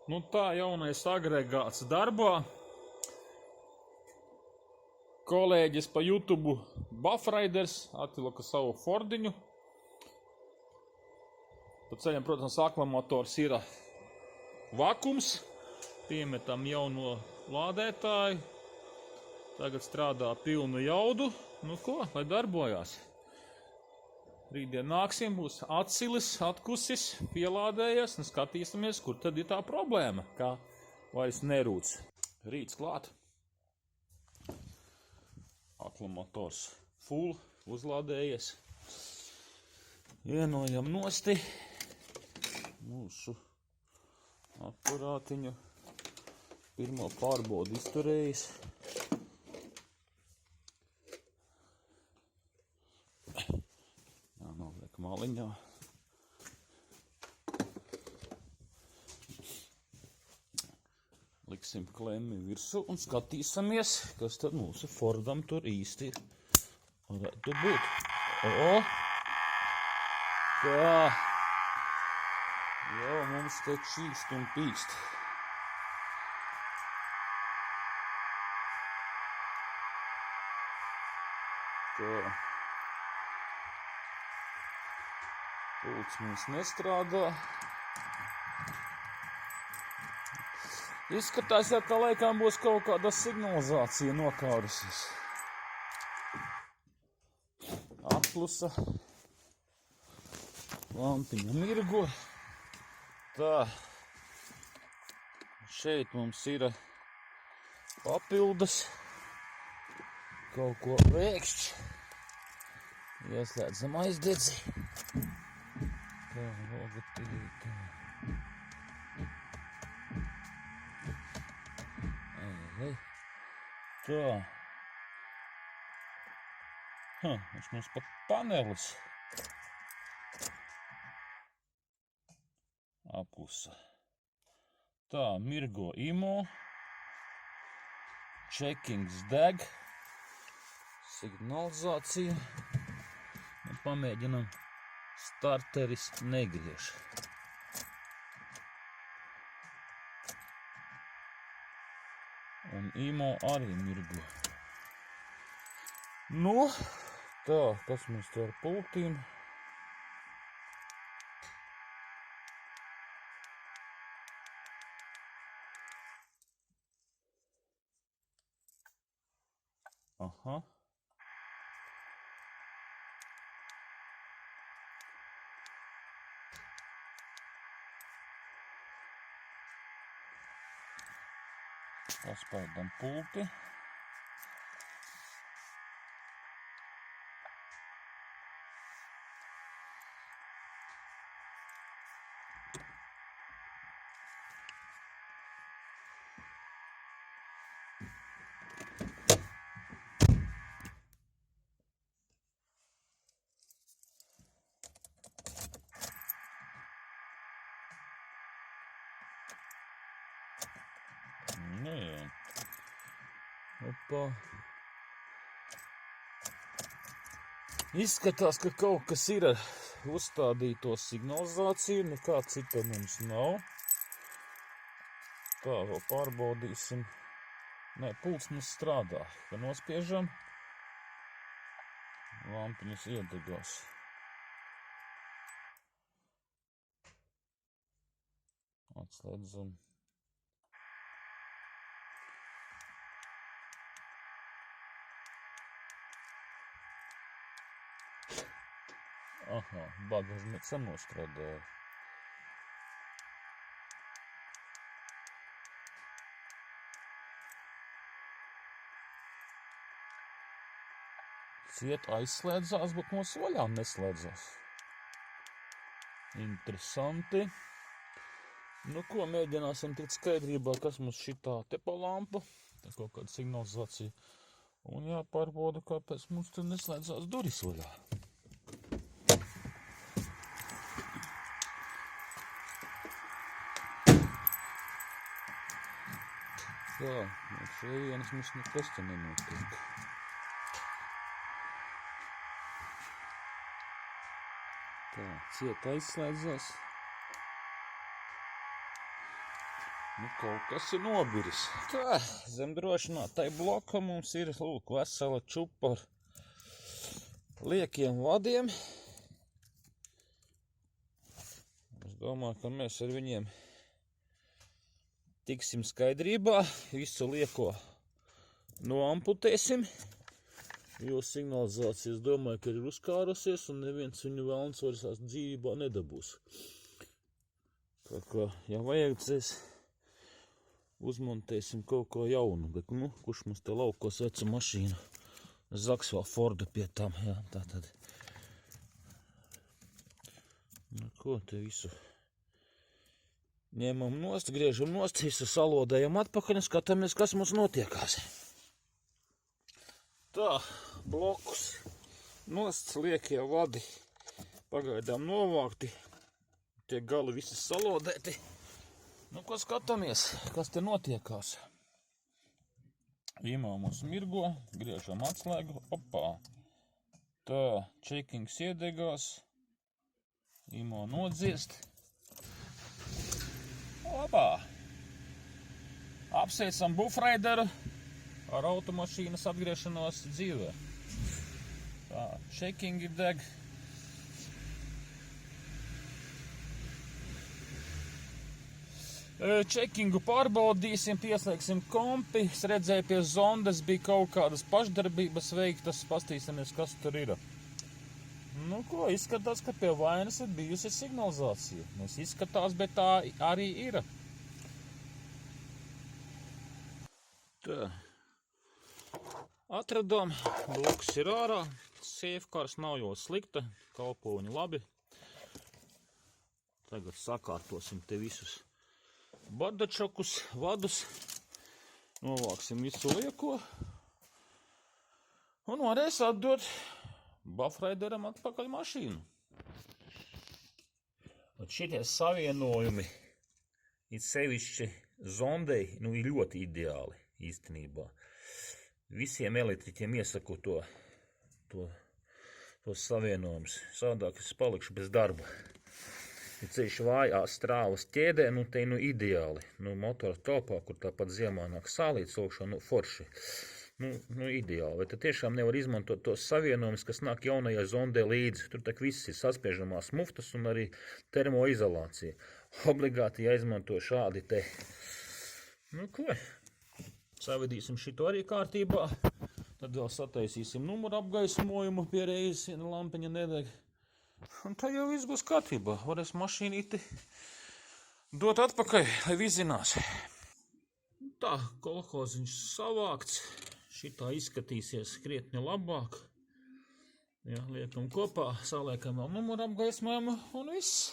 Nu tā, jaunais agregāts darbā. Kolēģis pa YouTube Buffraiders atvilka savu Fordiņu. Pa ceļam, protams, akkumulātors ir vakums. Piemetam jauno lādētāju. Tagad strādā pilnu jaudu. Nu ko, lai darbojās. Rītdien nāksim, būs atsilis, atkusis, pielādējies un skatīsimies, kur tad ir tā problēma, kā vairs nerūc. Rīts klāt. Akumulators full, uzlādējies. Vienojam nosti mūsu aparātiņu. Pirmo pārbaudu izturējis. Jānoliek maliņā. Liksim klemmi virsū un skatīsimies, kas tad mūsu Fordam tur īsti varētu būt. Tā. Jau mums te čīkst un pīkst. Tā. Pults mums nestrādā. Izskatās jau, ka laikām būs kaut kāda signalizācija nokārusies. Apklusa. Lampiņa mirgo. Tā. Šeit mums ir papildus. Kaut ko vēkšķi. Ieslēdzam aizdedzi. Tā, logotītā. Tā. Viņš mums pat panelis. Apklusa. Tā, mirgo IMO. Checkings deg. Signalizācija. Un pamēģinam. Starteris negriež. Un IMO arī mirgo. Nu, tā, kas mums te ar pultīm? Aha. Paspērdam pulti. Nē. Opa. Izskatās, ka kaut kas ir ar uzstādīto signalizāciju, nekā cita mums nav. Tā, vēl pārbaudīsim. Nē, pults mums strādā. Kad nospiežam, lampiņas iedegās. Atslēdzam. Aha, bagažnieks nostrādāja. Ciet aizslēdzās, bet mūsu vaļā neslēdzās. Interesanti. Nu ko, mēģināsim tikt skaidrībā, kas mums šitā te pa lampa. Tā kaut kāda signalizācija. Un jāpārbauda, kāpēc mums tur neslēdzās duris vaļā. Tā, no šejienes mums nekas te nenotiek. Tā, ciet aizslēdzās. Nu, kaut kas ir nobiris. Tā, zem drošinātai bloka mums ir, lūk, vesela čupa ar liekiem vadiem. Es domāju, ka mēs ar viņiem tiksim skaidrībā, visu lieko noamputēsim, jo signalizācija, es domāju, ka ir uzkārusies un neviens viņu velns vairs dzīvībā nedabūs. Tā kā, ja vajadzēs, uzmontēsim kaut ko jaunu, bet, nu, kurš mums te laukos vecu mašīnu? Zaks vēl Forda pie tam, jā, tā tad. Nu, ko te visu? Ņemam nost, griežam nost, visu salodējam atpakaļ un skatāmies, kas mums notiekās. Tā, blokus nost, liekie vadi pagaidām novākti, tie gali visi salodēti. Nu, ko skatāmies, kas te notiekās? Īmā mums mirgo, griežam atslēgu, opā. Tā, čekings iedegās, īmā nodziest. Opā! Apsveicam bufraideru ar automašīnas atgriešanos dzīvē. Tā, čekingi deg. Čekingu pārbaudīsim, pieslēgsim kompi. Es redzēju, pie zondes bija kaut kādas pašdarbības veiktas. Pastīsimies, kas tur ir. Nu, ko, izskatās, ka pie vainas ir bijusi signalizācija. Mēs izskatās, bet tā arī ir. Tā. Atradām, bloks ir ārā. Safekārs nav jau slikta, kalpoņi labi. Tagad sakārtosim te visus bardačokus, vadus. Novāksim visu lieko. Un varēs atdot bufraideram atpakaļ mašīnu. Un šitie savienojumi, it sevišķi zondei, nu, ir ļoti ideāli īstenībā. Visiem elektriķiem iesaku tos savienojumus. Savādāk es palikšu bez darba. Ja ceļš vājās strāvas ķēdē, nu, te nu ideāli. Nu, motora telpā, kur tāpat ziemā nāk sālīts augšā, nu, forši. Nu, ideāli. Vai tad tiešām nevar izmantot tos savienojumus, kas nāk jaunajai zondē līdzi. Tur tak viss ir saspiežamās muftas un arī termoizolācija. Obligāti jāizmanto šādi te. Nu, ko? Savedīsim šito arī kārtībā. Tad vēl sataisīsim numuru apgaismojumu pie reizes, ja lampiņa nedeg. Un tā jau viss būs kārtībā. Varēs mašīnīti dot atpakaļ, lai viss zinās. Tā, kolhoziņš savākts. Šitā izskatīsies krietni labāk. Jā, liekam kopā, saliekam vēl numuru apgaismojumu un viss.